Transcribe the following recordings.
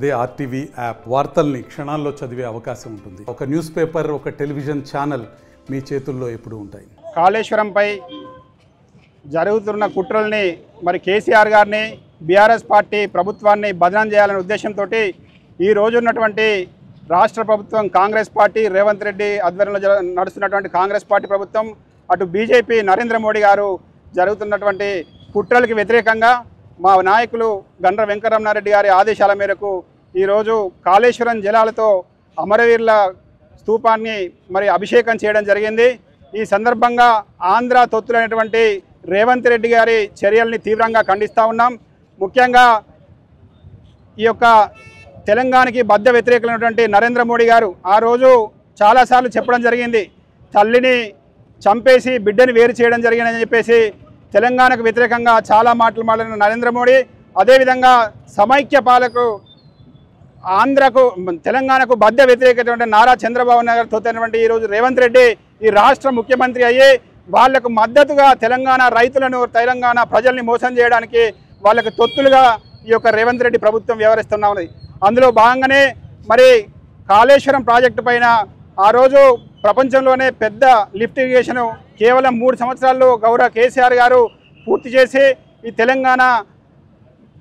అదే RTV app వార్తల్ని క్షణాల్లో చదివే అవకాశం ఉంటుంది. ఒక న్యూస్ పేపర్, ఒక టెలివిజన్ ఛానల్ మీ చేతుల్లో ఎప్పుడూ ఉంటాయి. కాళేశ్వరంపై జరుగుతున్న కుట్రల్ని మరి కేసీఆర్ గారిని, బీఆర్ఎస్ పార్టీ ప్రభుత్వాన్ని బదనాం చేయాలనే ఉద్దేశంతో ఈ రోజు ఉన్నటువంటి రాష్ట్ర ప్రభుత్వం కాంగ్రెస్ పార్టీ రేవంత్ రెడ్డి ఆధ్వర్యంలో నడుస్తున్నటువంటి కాంగ్రెస్ పార్టీ ప్రభుత్వం, అటు బీజేపీ నరేంద్ర మోడీ గారు జరుగుతున్నటువంటి కుట్రలకు వ్యతిరేకంగా మా నాయకులు గండ్ర వెంకటరమణారెడ్డి గారి ఆదేశాల మేరకు ఈరోజు కాళేశ్వరం జలాలతో అమరవీరుల స్తూపాన్ని మరి అభిషేకం చేయడం జరిగింది. ఈ సందర్భంగా ఆంధ్ర తొత్తులైనటువంటి రేవంత్ రెడ్డి గారి చర్యల్ని తీవ్రంగా ఖండిస్తూ ఉన్నాం. ముఖ్యంగా ఈ యొక్క తెలంగాణకి బద్ద వ్యతిరేకులైనటువంటి నరేంద్ర మోడీ గారు ఆ రోజు చాలాసార్లు చెప్పడం జరిగింది, తల్లిని చంపేసి బిడ్డని వేరు చేయడం జరిగిందని చెప్పేసి తెలంగాణకు వ్యతిరేకంగా చాలా మాటలు మాట్లాడిన నరేంద్ర మోడీ, అదేవిధంగా సమైక్య పాలకు ఆంధ్రకు తెలంగాణకు బద్ద వ్యతిరేకటువంటి నారా చంద్రబాబు నాయుడు తోతైనటువంటి ఈరోజు రేవంత్ రెడ్డి ఈ రాష్ట్ర ముఖ్యమంత్రి అయ్యి వాళ్లకు మద్దతుగా తెలంగాణ రైతులను, తెలంగాణ ప్రజల్ని మోసం చేయడానికి వాళ్ళకు తొత్తులుగా ఈ యొక్క రేవంత్ రెడ్డి ప్రభుత్వం వ్యవహరిస్తున్నా ఉన్నది. అందులో భాగంగానే మరి కాళేశ్వరం ప్రాజెక్టు పైన ఆ రోజు ప్రపంచంలోనే పెద్ద లిఫ్ట్ ఇరిగేషన్ కేవలం 3 సంవత్సరాల్లో గౌరవ కేసీఆర్ గారు పూర్తి చేసి ఈ తెలంగాణ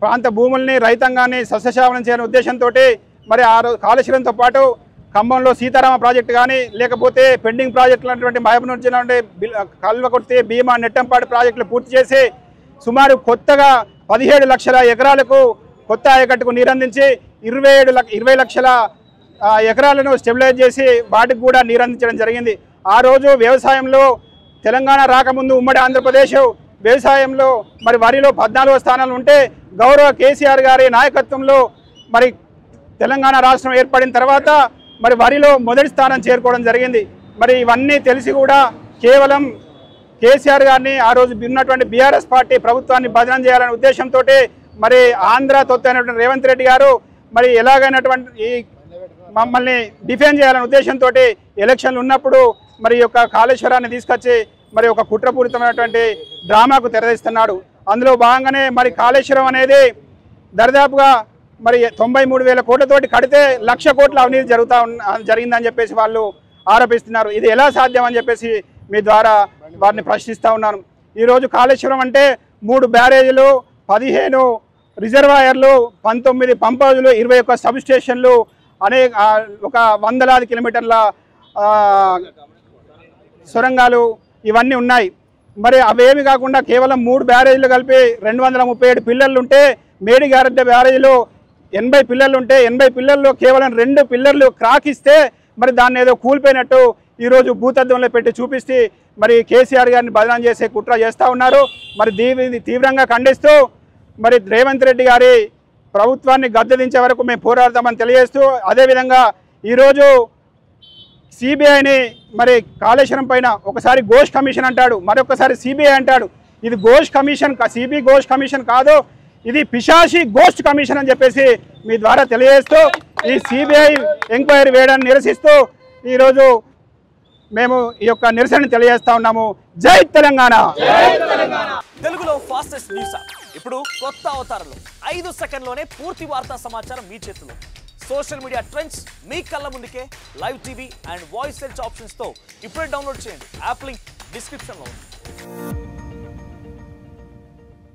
ప్రాంత భూముల్ని, రైతాంగాన్ని సస్యశ్యామలం చేయాలనే ఉద్దేశంతో మరి ఆ రోజు కాళేశ్వరంతో పాటు ఖమ్మంలో సీతారామ ప్రాజెక్టు కానీ, లేకపోతే పెండింగ్ ప్రాజెక్టులు అటువంటి మహబూబ్నగర్ జిల్లా నుండి కల్వకుర్తి, భీమా, నెట్టంపాడు ప్రాజెక్టులు పూర్తి చేసి సుమారు కొత్తగా 17 లక్షల ఎకరాలకు కొత్త ఆయకట్టుకు నీరందించి 20 లక్షల ఎకరాలను స్టెబిలైజ్ చేసి వాటికి కూడా నీరందించడం జరిగింది. ఆ రోజు వ్యవసాయంలో తెలంగాణ రాకముందు ఉమ్మడి ఆంధ్రప్రదేశ్ వ్యవసాయంలో మరి వరిలో 14వ స్థానాలు ఉంటే గౌరవ కేసీఆర్ గారి నాయకత్వంలో మరి తెలంగాణ రాష్ట్రం ఏర్పడిన తర్వాత మరి వరిలో మొదటి స్థానం చేరుకోవడం జరిగింది. మరి ఇవన్నీ తెలిసి కూడా కేవలం కేసీఆర్ గారిని ఆ రోజు ఉన్నటువంటి బీఆర్ఎస్ పార్టీ ప్రభుత్వాన్ని బదనాం చేయాలనే ఉద్దేశంతో మరి ఆంధ్ర తొత్తైనటువంటి రేవంత్ రెడ్డి గారు మరి ఎలాగైనటువంటి ఈ మమ్మల్ని డిఫెండ్ చేయాలనే ఉద్దేశంతో ఎలక్షన్లు ఉన్నప్పుడు మరి యొక్క కాళేశ్వరాన్ని తీసుకొచ్చి మరి ఒక కుట్రపూరితమైనటువంటి డ్రామాకు తెరదీస్తున్నాడు. అందులో భాగంగానే మరి కాళేశ్వరం అనేది దరిదాపుగా మరి 93,000 కోట్లతోటి కడితే 1,00,000 కోట్ల అవినీతి జరిగిందని చెప్పేసి వాళ్ళు ఆరోపిస్తున్నారు. ఇది ఎలా సాధ్యం అని చెప్పేసి మీ ద్వారా వారిని ప్రశ్నిస్తూ ఉన్నాను. ఈరోజు కాళేశ్వరం అంటే 3 బ్యారేజీలు, 15 రిజర్వాయర్లు, 19 పంపౌజులు, 21 సబ్ స్టేషన్లు, అనేక ఒక వందలాది కిలోమీటర్ల సొరంగాలు ఇవన్నీ ఉన్నాయి. మరి అవేమి కాకుండా కేవలం 3 బ్యారేజీలు కలిపి 237 పిల్లర్లు ఉంటే, మేడిగారెడ్డ బ్యారేజీలో 80 పిల్లర్లు ఉంటే 80 పిల్లర్లు కేవలం 2 పిల్లర్లు క్రాక్ ఇస్తే మరి దాన్ని ఏదో కూలిపోయినట్టు ఈరోజు భూతద్దంలో పెట్టి చూపిస్తే మరి కేసీఆర్ గారిని బదనాం చేసే కుట్ర చేస్తూ ఉన్నారు. మరి దీనిని తీవ్రంగా ఖండిస్తూ మరి రేవంత్ రెడ్డి గారి ప్రభుత్వాన్ని గద్దెదించే వరకు మేము పోరాడతామని తెలియజేస్తూ, అదేవిధంగా ఈరోజు సిబిఐని మరి కాళేశ్వరం పైన ఒకసారి ఘోష్ కమిషన్ అంటాడు, మరొకసారి సిబిఐ అంటాడు. ఇది Ghosh commission, CBI Ghosh commission కాదు, ఇది పిశాచి గోస్ట్ కమిషన్ అని చెప్పేసి మీ ద్వారా తెలియజేస్తూ ఈ సిబిఐ ఎంక్వైరీ వేయడాన్ని నిరసిస్తూ ఈరోజు మేము ఈ యొక్క నిరసన తెలియజేస్తా ఉన్నాము. జై తెలంగాణ. తెలుగులో ఫాస్టెస్ట్ న్యూస్ ఇప్పుడు కొత్త అవతారంలో 5 సెకండ్లోనే పూర్తి వార్తా సమాచారం మీ చేతిలో. సోషల్ మీడియా ట్రెండ్స్ మీ కళ్ళ ముందుకే live TV and voice search options తో ఇప్పుడే డౌన్లోడ్ చేయండి. యాప్ లింక్ డిస్క్రిప్షన్ లో ఉంది.